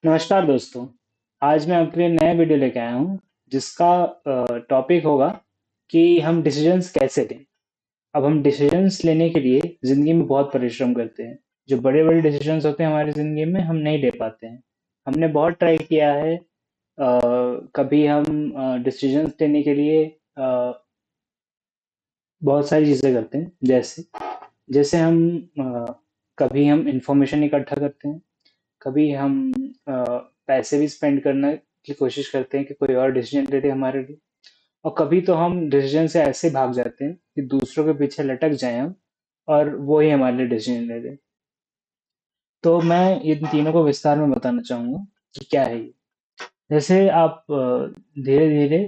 नमस्कार दोस्तों। आज मैं आपके लिए नया वीडियो लेके आया हूँ जिसका टॉपिक होगा कि हम डिसीजंस कैसे लें। अब हम डिसीजंस लेने के लिए ज़िंदगी में बहुत परिश्रम करते हैं। जो बड़े बड़े डिसीजंस होते हैं हमारी ज़िंदगी में हम नहीं ले पाते हैं। हमने बहुत ट्राई किया है। कभी हम डिसीजंस लेने के लिए बहुत सारी चीज़ें करते हैं। जैसे जैसे हम अ, कभी हम इंफॉर्मेशन इकट्ठा करते हैं। कभी हम अ, पैसे भी स्पेंड करने की कोशिश करते हैं कि कोई और डिसीजन ले ले हमारे लिए। और कभी तो हम डिसीजन से ऐसे भाग जाते हैं कि दूसरों के पीछे लटक जाएं हम, और वो ही हमारे लिए डिसीजन ले ले। तो मैं इन तीनों को विस्तार में बताना चाहूंगा कि क्या है ये। जैसे आप धीरे धीरे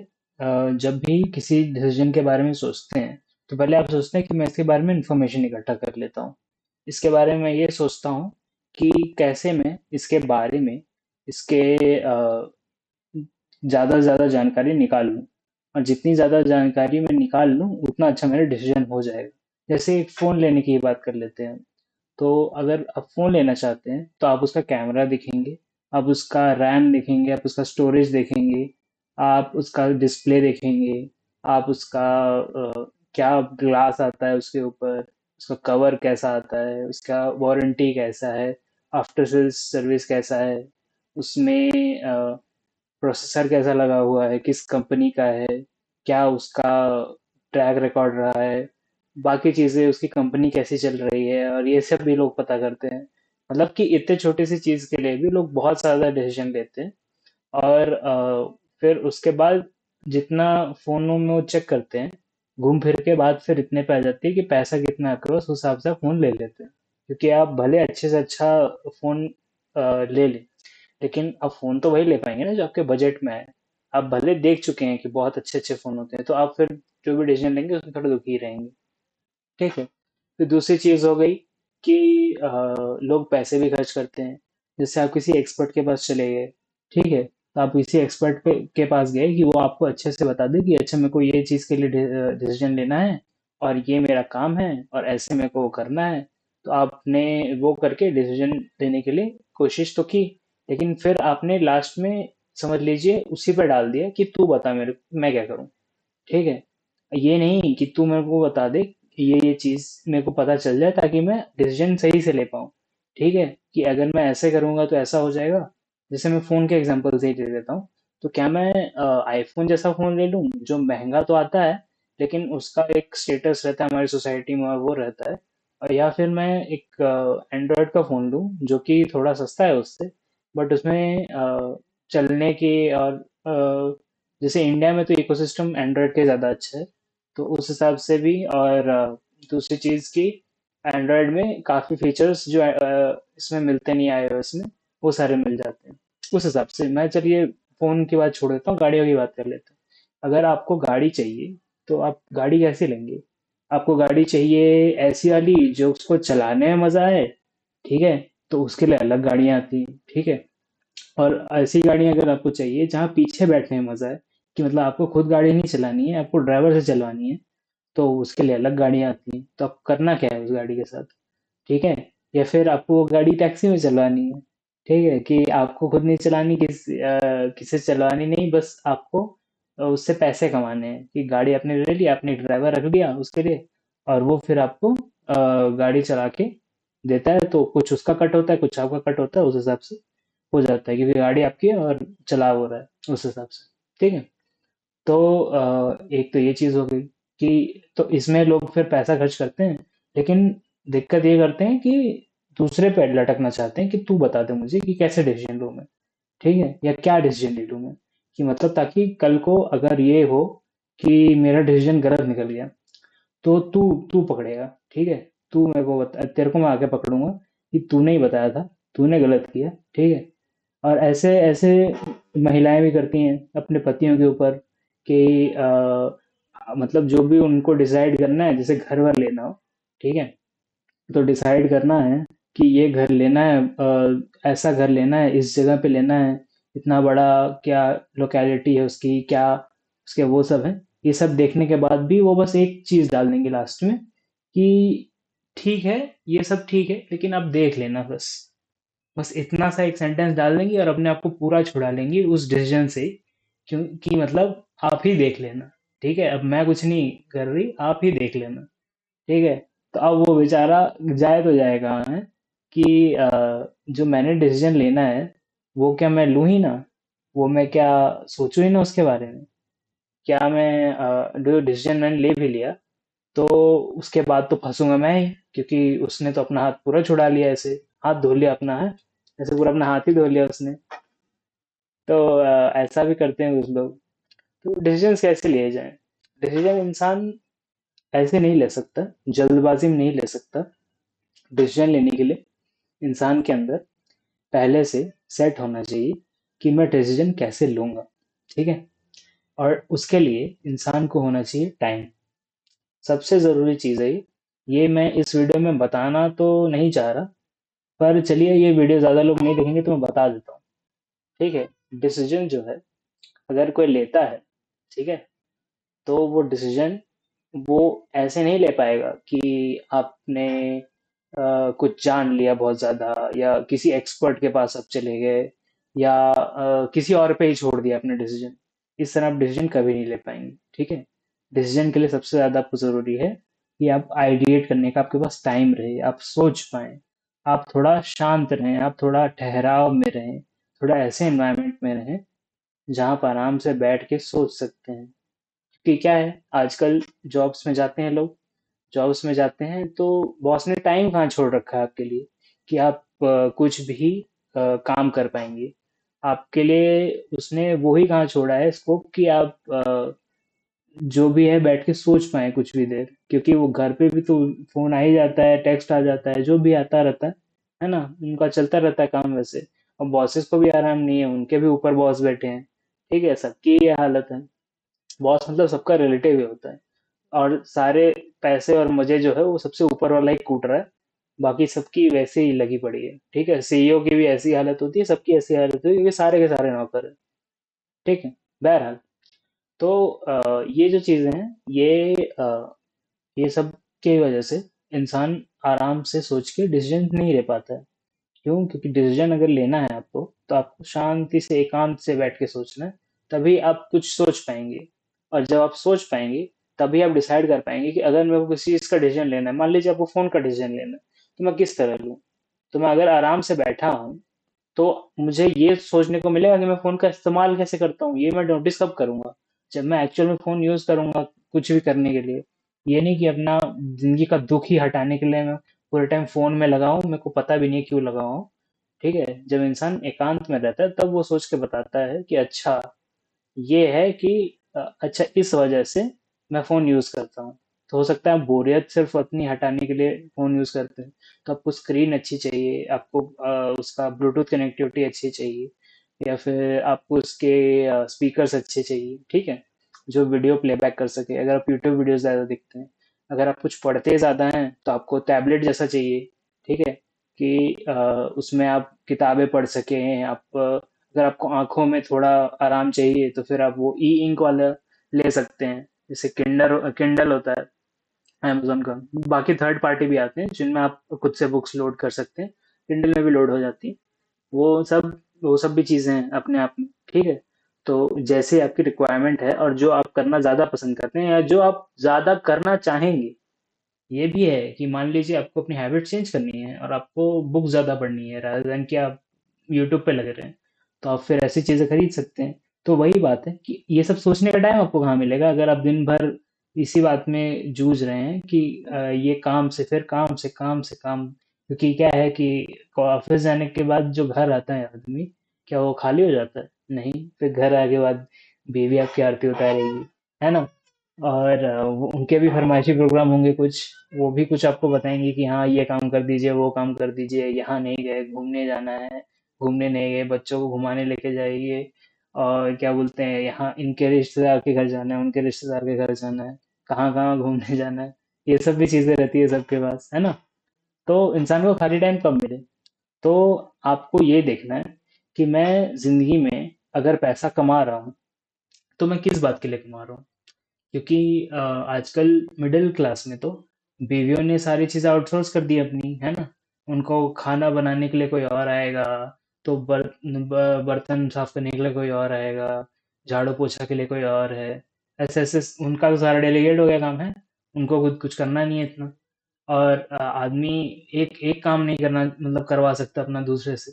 जब भी किसी डिसीजन के बारे में सोचते हैं, तो पहले आप सोचते हैं कि मैं इसके बारे में इंफॉर्मेशन इकट्ठा कर लेता हूँ। इसके बारे में ये सोचता हूँ कि कैसे मैं इसके बारे में इसके ज़्यादा से ज़्यादा जानकारी निकाल लूँ। और जितनी ज़्यादा जानकारी मैं निकाल लूँ उतना अच्छा मेरा डिसीजन हो जाएगा। जैसे एक फ़ोन लेने की बात कर लेते हैं। तो अगर आप फ़ोन लेना चाहते हैं तो आप उसका कैमरा देखेंगे, आप उसका रैम देखेंगे, आप उसका स्टोरेज देखेंगे, आप उसका डिस्प्ले देखेंगे, आप उसका क्या ग्लास आता है उसके ऊपर, उसका कवर कैसा आता है, उसका वारंटी कैसा है, आफ्टर सेल्स सर्विस कैसा है, उसमें प्रोसेसर कैसा लगा हुआ है, किस कंपनी का है, क्या उसका ट्रैक रिकॉर्ड रहा है, बाकी चीज़ें उसकी कंपनी कैसी चल रही है, और ये सब भी लोग पता करते हैं। मतलब कि इतने छोटी सी चीज़ के लिए भी लोग बहुत ज़्यादा डिसीजन लेते हैं। और फिर उसके बाद जितना फ़ोनों में वो चेक करते हैं, घूम फिर के बाद फिर इतने पे आ जाती है कि पैसा कितना है उस हिसाब से फ़ोन ले लेते हैं। क्योंकि आप भले अच्छे से अच्छा फ़ोन ले लें, लेकिन आप फ़ोन तो वही ले पाएंगे ना जो आपके बजट में है। आप भले देख चुके हैं कि बहुत अच्छे अच्छे फ़ोन होते हैं, तो आप फिर जो भी डिसीजन लेंगे उसमें थोड़ा दुखी रहेंगे। ठीक है। फिर दूसरी चीज़ हो गई कि लोग पैसे भी खर्च करते हैं। जैसे आप किसी एक्सपर्ट के पास चले गए, ठीक है, तो आप किसी एक्सपर्ट के पास गए कि वो आपको अच्छे से बता दे कि अच्छा मेरे को ये चीज़ के लिए डिसीजन लेना है, और ये मेरा काम है, और ऐसे मेरे को वो करना है। तो आपने वो करके डिसीजन लेने के लिए कोशिश तो की, लेकिन फिर आपने लास्ट में समझ लीजिए उसी पर डाल दिया कि तू बता मेरे को मैं क्या करूँ। ठीक है। ये नहीं कि तू मेरे को बता दे, ये चीज मेरे को पता चल जाए ताकि मैं डिसीजन सही से ले पाऊँ। ठीक है। कि अगर मैं ऐसे करूंगा तो ऐसा हो जाएगा। जैसे मैं फोन के एग्जांपल से ही ले लेता हूँ। तो क्या मैं आईफोन जैसा फोन ले लूं जो महंगा तो आता है, लेकिन उसका एक स्टेटस रहता है हमारी सोसाइटी में और वो रहता है, और या फिर मैं एक एंड्रॉयड का फोन लूं जो कि थोड़ा सस्ता है उससे, बट उसमें चलने की और जैसे इंडिया में तो इकोसिस्टम एंड्रॉयड के ज़्यादा अच्छा है, तो उस हिसाब से भी। और दूसरी चीज़ की, एंड्रॉयड में काफ़ी फीचर्स जो इसमें मिलते नहीं iOS में, वो सारे मिल जाते हैं। उस हिसाब से मैं, चलिए फ़ोन की बात छोड़ देता हूँ, गाड़ियों की बात कर लेते हैं। अगर आपको गाड़ी चाहिए तो आप गाड़ी कैसे लेंगे? आपको गाड़ी चाहिए ऐसी वाली जो उसको चलाने में मज़ा आए, ठीक है, तो उसके लिए अलग गाड़ियाँ आती हैं। ठीक है। और ऐसी गाड़ी अगर आपको चाहिए जहाँ पीछे बैठने में मजा है, कि मतलब आपको खुद गाड़ी नहीं चलानी है, आपको ड्राइवर से चलवानी है, तो उसके लिए अलग गाड़ियाँ आती हैं। तो आप करना क्या है उस गाड़ी के साथ? ठीक है। या फिर आपको वो गाड़ी टैक्सी में चलवानी है, ठीक है, कि आपको खुद नहीं चलानी, किसी से चलवानी नहीं, बस आपको उससे पैसे कमाने हैं कि गाड़ी आपने ले ली, आपने ड्राइवर रख दिया उसके लिए, और वो फिर आपको गाड़ी चला के देता है। तो कुछ उसका कट होता है, कुछ आपका कट होता है, उस हिसाब से हो जाता है, क्योंकि गाड़ी आपकी है और चला हो रहा है उस हिसाब से। ठीक है। तो एक तो ये चीज हो गई कि तो इसमें लोग फिर पैसा खर्च करते हैं, लेकिन दिक्कत ये करते हैं कि दूसरे पे लटकना चाहते हैं कि तू बता दे मुझे कि कैसे डिसीजन लूं मैं। ठीक है, या क्या डिसीजन ले लूं मैं, कि मतलब ताकि कल को अगर ये हो कि मेरा डिसीजन गलत निकल गया, तो तू तू पकड़ेगा। ठीक है। तू मेरे को बता, तेरे को मैं आके पकड़ूंगा कि तूने ही बताया था, तूने गलत किया। ठीक है। और ऐसे ऐसे महिलाएं भी करती हैं अपने पतियों के ऊपर कि मतलब जो भी उनको डिसाइड करना है, जैसे घर वर लेना हो, ठीक है, तो डिसाइड करना है कि ये घर लेना है, ऐसा घर लेना है, इस जगह पे लेना है, इतना बड़ा, क्या लोकेलिटी है उसकी, क्या उसके वो सब है। ये सब देखने के बाद भी वो बस एक चीज डाल देंगे लास्ट में कि ठीक है, ये सब ठीक है, लेकिन आप देख लेना बस। बस इतना सा एक सेंटेंस डाल देंगी और अपने आप को पूरा छुड़ा लेंगी उस डिसीजन से, क्योंकि मतलब आप ही देख लेना, ठीक है, अब मैं कुछ नहीं कर रही, आप ही देख लेना, ठीक है। तो अब वो बेचारा जाए तो जाए कहाँ है कि जो मैंने डिसीजन लेना है वो क्या मैं लूँ ही ना, वो मैं क्या सोचूं ही ना उसके बारे में, क्या मैं जो डिसीजन मैंने ले भी लिया तो उसके बाद तो फंसूंगा मैं ही, क्योंकि उसने तो अपना हाथ पूरा छुड़ा लिया, ऐसे हाथ धो लिया अपना है, ऐसे पूरा अपना हाथ ही धो लिया उसने। तो ऐसा भी करते हैं कुछ लोग। तो डिसीजन कैसे लिए जाएं? डिसीजन इंसान ऐसे नहीं ले सकता, जल्दबाजी में नहीं ले सकता। डिसीजन लेने के लिए इंसान के अंदर पहले से सेट होना चाहिए कि मैं डिसीजन कैसे लूंगा, ठीक है। और उसके लिए इंसान को होना चाहिए टाइम, सबसे ज़रूरी चीज़ है ये मैं इस वीडियो में बताना तो नहीं चाह रहा, पर चलिए ये वीडियो ज़्यादा लोग नहीं देखेंगे तो मैं बता देता हूँ, ठीक है। डिसीजन जो है अगर कोई लेता है, ठीक है, तो वो डिसीजन वो ऐसे नहीं ले पाएगा कि आपने कुछ जान लिया बहुत ज़्यादा, या किसी एक्सपर्ट के पास आप चले गए, या किसी और पे ही छोड़ दिया अपने डिसीजन। इस तरह आप डिसीजन कभी नहीं ले पाएंगे, ठीक है। डिसीजन के लिए सबसे ज़्यादा आपको ज़रूरी है कि आप आइडिएट करने का आपके पास टाइम रहे, आप सोच पाएं, आप थोड़ा शांत रहें, आप थोड़ा ठहराव में रहें, थोड़ा ऐसे एनवायरनमेंट में रहें जहाँ पर आराम से बैठ के सोच सकते हैं। कि क्या है आजकल जॉब्स में जाते हैं लोग, जॉब्स में जाते हैं तो बॉस ने टाइम कहाँ छोड़ रखा है आपके लिए कि आप कुछ भी काम कर पाएंगे। आपके लिए उसने वो ही कहाँ छोड़ा है स्कोप कि आप जो भी है बैठ के सोच पाए कुछ भी देर, क्योंकि वो घर पे भी तो फोन आ ही जाता है, टेक्स्ट आ जाता है, जो भी आता रहता है ना, उनका चलता रहता है काम वैसे। और बॉसेस को भी आराम नहीं है, उनके भी ऊपर बॉस बैठे हैं, ठीक है, सबकी ये हालत है। बॉस मतलब सबका रिलेटिव ही होता है, और सारे पैसे और मजे जो है वो सबसे ऊपर वाला ही कूट रहा है, बाकी सबकी वैसे ही लगी पड़ी है, ठीक है। सीईओ की भी ऐसी हालत होती है, सबकी ऐसी हालत होती है, क्योंकि सारे के सारे नौकर है, ठीक है। बहरहाल, तो ये जो चीजें हैं ये सब की वजह से इंसान आराम से सोच के डिसीजन नहीं ले पाता है। क्यों? क्योंकि डिसीजन अगर लेना है आपको तो आपको शांति से एकांत से बैठ के सोचना है, तभी आप कुछ सोच पाएंगे। और जब आप सोच पाएंगे तभी आप डिसाइड कर पाएंगे कि अगर मेरे को किसी चीज का डिसीजन लेना है, मान लीजिए आपको फोन का डिसीजन लेना है, तो मैं किस तरह लूँ। तो मैं अगर आराम से बैठा हूँ तो मुझे ये सोचने को मिलेगा कि मैं फ़ोन का इस्तेमाल कैसे करता हूँ, ये मैं नोटिस कब करूँगा? जब मैं एक्चुअल में फ़ोन यूज़ करूँगा कुछ भी करने के लिए। ये नहीं कि अपना ज़िंदगी का दुःख ही हटाने के लिए मैं पूरे टाइम फ़ोन में लगा हूँ, मेरे को पता भी नहीं है क्यों लगा हूँ, ठीक है? जब इंसान एकांत में रहता है तब वो सोच के बताता है कि अच्छा ये है कि अच्छा इस वजह से मैं फ़ोन यूज़ करता हूँ। तो हो सकता है आप बोरियत सिर्फ़ अपनी हटाने के लिए फ़ोन यूज़ करते हैं। तो आपको स्क्रीन अच्छी चाहिए, आपको उसका ब्लूटूथ कनेक्टिविटी अच्छी चाहिए, या फिर आपको उसके स्पीकर्स अच्छे चाहिए, ठीक है? जो वीडियो प्लेबैक कर सके। अगर आप यूट्यूब वीडियोज़ ज़्यादा देखते हैं, अगर आप कुछ पढ़ते ज़्यादा हैं तो आपको टैबलेट जैसा चाहिए, ठीक है? कि उसमें आप किताबें पढ़ सकें, आप अगर आपको आँखों में थोड़ा आराम चाहिए तो फिर आप वो ई इंक वाला ले सकते हैं, जैसे किंडर किंडल होता है अमेज़न का। बाकी थर्ड पार्टी भी आते हैं जिनमें आप खुद से बुक्स लोड कर सकते हैं, किंडल में भी लोड हो जाती है। वो सब भी चीज़ें हैं अपने आप में, ठीक है। तो जैसे आपकी रिक्वायरमेंट है और जो आप करना ज़्यादा पसंद करते हैं या जो आप ज़्यादा करना चाहेंगे, ये भी है कि मान लीजिए आपको अपनी हैबिट चेंज करनी है और आपको बुक ज़्यादा पढ़नी है rather देन कि आप यूट्यूब पे लगे रहें, तो आप फिर ऐसी चीज़ें खरीद सकते हैं। तो वही बात है कि ये सब सोचने का टाइम आपको कहाँ मिलेगा अगर आप दिन भर इसी बात में जूझ रहे हैं कि ये काम से फिर काम से काम से काम। क्योंकि क्या है कि ऑफिस जाने के बाद जो घर आता है आदमी, क्या वो खाली हो जाता है? नहीं, फिर घर आने के बाद बीवी आपकी आरती उतारेगी, है ना। और उनके भी फरमाइशी प्रोग्राम होंगे कुछ, वो भी कुछ आपको बताएंगे कि हाँ ये काम कर दीजिए, वो काम कर दीजिए, यहाँ नहीं गए, घूमने जाना है, घूमने नहीं गए, बच्चों को घुमाने लेके जाइए, और क्या बोलते हैं यहाँ इनके रिश्तेदार के घर जाना है, उनके रिश्तेदार के घर जाना है, कहाँ कहाँ घूमने जाना है। ये सब भी चीजें रहती है सबके पास, है ना। तो इंसान को खाली टाइम कब मिले? तो आपको ये देखना है कि मैं जिंदगी में अगर पैसा कमा रहा हूँ तो मैं किस बात के लिए कमा रहा हूँ। क्योंकि आजकल मिडिल क्लास में तो बीवियों ने सारी चीज़ें आउटसोर्स कर दी अपनी, है ना। उनको खाना बनाने के लिए कोई और आएगा, तो बर्तन साफ करने के लिए कोई और आएगा, झाड़ू पोछा के लिए कोई और है। ऐसे ऐसे उनका तो सारा डेलीगेट हो गया काम है, उनको खुद कुछ करना नहीं है इतना। और आदमी एक एक काम नहीं करना मतलब करवा सकता अपना दूसरे से।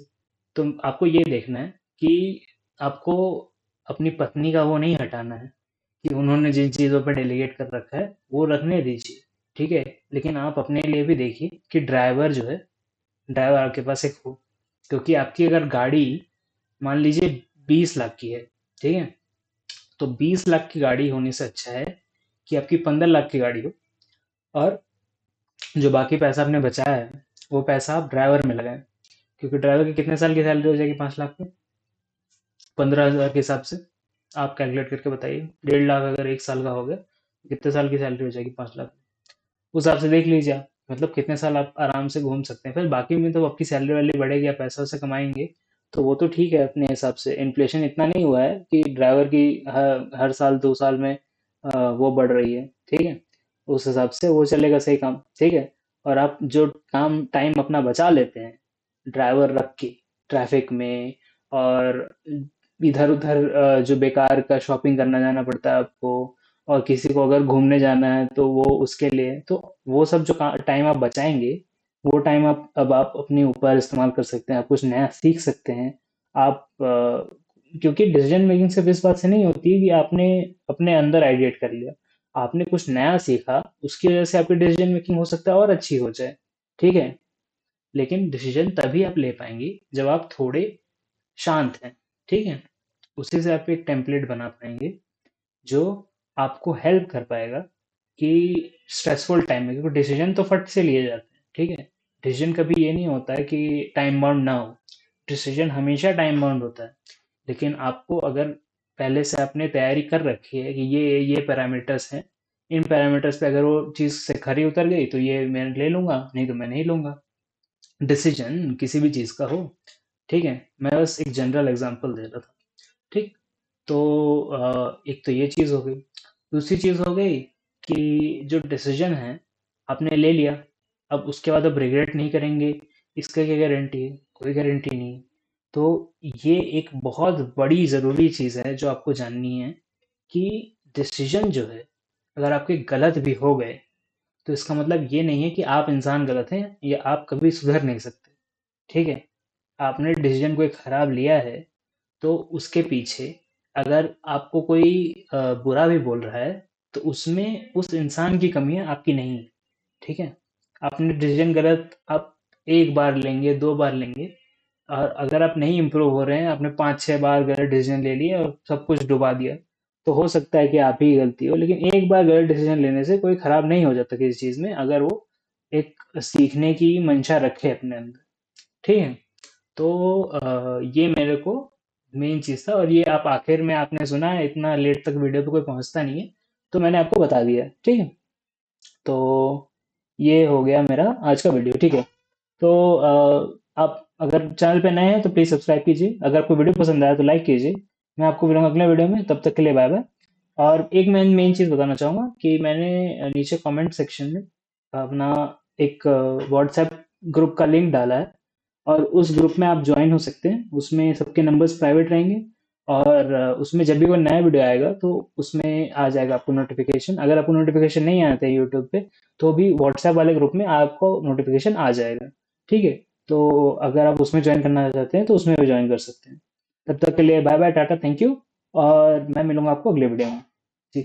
तो आपको ये देखना है कि आपको अपनी पत्नी का वो नहीं हटाना है कि उन्होंने जिन चीज़ों पर डेलीगेट कर रखा है वो रखने दीजिए, ठीक है। लेकिन आप अपने लिए भी देखिए कि ड्राइवर जो है, ड्राइवर आपके पास एक हो। क्योंकि आपकी अगर गाड़ी मान लीजिए 20 लाख की है, ठीक है, तो 20 लाख की गाड़ी होने से अच्छा है कि आपकी 15 लाख की गाड़ी हो, और जो बाकी पैसा आपने बचाया है वो पैसा आप ड्राइवर में लगाएं। क्योंकि ड्राइवर की कितने साल की सैलरी हो जाएगी 5 लाख में? 15,000 के हिसाब से आप कैलकुलेट करके बताइए। 1.5 लाख अगर एक साल का हो गया, कितने साल की सैलरी हो जाएगी 5 लाख? उस हिसाब से देख लीजिए आप, मतलब कितने साल आप आराम से घूम सकते हैं। फिर बाकी में तो आपकी सैलरी वैलरी बढ़ेगी, आप पैसा वैसा कमाएंगे, तो वो तो ठीक है अपने हिसाब से। इन्फ्लेशन इतना नहीं हुआ है कि ड्राइवर की हर साल 2 साल में वो बढ़ रही है, ठीक है। उस हिसाब से वो चलेगा सही काम, ठीक है। और आप जो काम टाइम अपना बचा लेते हैं ड्राइवर रख के ट्रैफिक में, और इधर उधर जो बेकार का शॉपिंग करना जाना पड़ता है आपको, और किसी को अगर घूमने जाना है तो वो उसके लिए, तो वो सब जो टाइम आप बचाएंगे वो टाइम आप अब आप अपने ऊपर इस्तेमाल कर सकते हैं। आप कुछ नया सीख सकते हैं। आप क्योंकि डिसीजन मेकिंग सिर्फ इस बात से नहीं होती कि आपने अपने अंदर आइडिएट कर लिया, आपने कुछ नया सीखा, उसकी वजह से आपकी डिसीजन मेकिंग हो सकता है और अच्छी हो जाए, ठीक है। लेकिन डिसीजन तभी आप ले पाएंगे जब आप थोड़े शांत हैं, ठीक है। उसी से आप एक टेम्पलेट बना पाएंगे जो आपको हेल्प कर पाएगा कि स्ट्रेसफुल टाइम में, क्योंकि डिसीजन तो फट से लिए जाते हैं, ठीक है। डिसीजन कभी ये नहीं होता है कि टाइम बाउंड ना हो, डिसीजन हमेशा टाइम बाउंड होता है। लेकिन आपको अगर पहले से आपने तैयारी कर रखी है कि ये पैरामीटर्स हैं, इन पैरामीटर्स पे अगर वो चीज़ से खरी उतर गई तो ये मैं ले लूंगा, नहीं तो मैं नहीं लूंगा। डिसीजन किसी भी चीज़ का हो, ठीक है। मैं बस एक जनरल एग्जांपल दे रहा था, ठीक। तो एक तो ये चीज़ हो गई। दूसरी चीज़ हो गई कि जो डिसीजन है आपने ले लिया, अब उसके बाद अब रिग्रेट नहीं करेंगे, इसका क्या गारंटी है? कोई गारंटी नहीं। तो ये एक बहुत बड़ी ज़रूरी चीज़ है जो आपको जाननी है कि डिसीजन जो है अगर आपके गलत भी हो गए तो इसका मतलब ये नहीं है कि आप इंसान गलत हैं या आप कभी सुधर नहीं सकते, ठीक है। आपने डिसीजन कोई खराब लिया है तो उसके पीछे अगर आपको कोई बुरा भी बोल रहा है तो उसमें उस इंसान की कमी है, आपकी नहीं है, ठीक है। आपने डिसीजन गलत आप एक बार लेंगे, 2 बार लेंगे, और अगर आप नहीं इम्प्रूव हो रहे हैं, आपने 5-6 बार गलत डिसीजन ले लिए और सब कुछ डुबा दिया, तो हो सकता है कि आप ही गलती हो। लेकिन एक बार गलत डिसीजन लेने से कोई खराब नहीं हो जाता किसी चीज़ में, अगर वो एक सीखने की मंशा रखे अपने अंदर, ठीक है। तो ये मेरे को मेन चीज़ था, और ये आप आखिर में आपने सुना है, इतना लेट तक वीडियो पे कोई पहुंचता नहीं है, तो मैंने आपको बता दिया, ठीक है। तो ये हो गया मेरा आज का वीडियो, ठीक है। तो आप अगर चैनल पे नए हैं तो प्लीज़ सब्सक्राइब कीजिए, अगर आपको वीडियो पसंद आया तो लाइक कीजिए। मैं आपको मिलूंगा अगले वीडियो में, तब तक के लिए बाय बाय। और एक मैं मेन चीज़ बताना चाहूँगा कि मैंने नीचे कमेंट सेक्शन में अपना एक व्हाट्सएप ग्रुप का लिंक डाला है, और उस ग्रुप में आप ज्वाइन हो सकते हैं। उसमें सबके नंबर्स प्राइवेट रहेंगे, और उसमें जब भी कोई नया वीडियो आएगा तो उसमें आ जाएगा आपको नोटिफिकेशन। अगर आपको नोटिफिकेशन नहीं आते यूट्यूब पे तो भी व्हाट्सएप वाले ग्रुप में आपको नोटिफिकेशन आ जाएगा, ठीक है। तो अगर आप उसमें ज्वाइन करना चाहते हैं तो उसमें भी ज्वाइन कर सकते हैं। तब तक के लिए bye bye, ta ta, thank you. और मैं मिलूंगा आपको अगले वीडियो में। जी।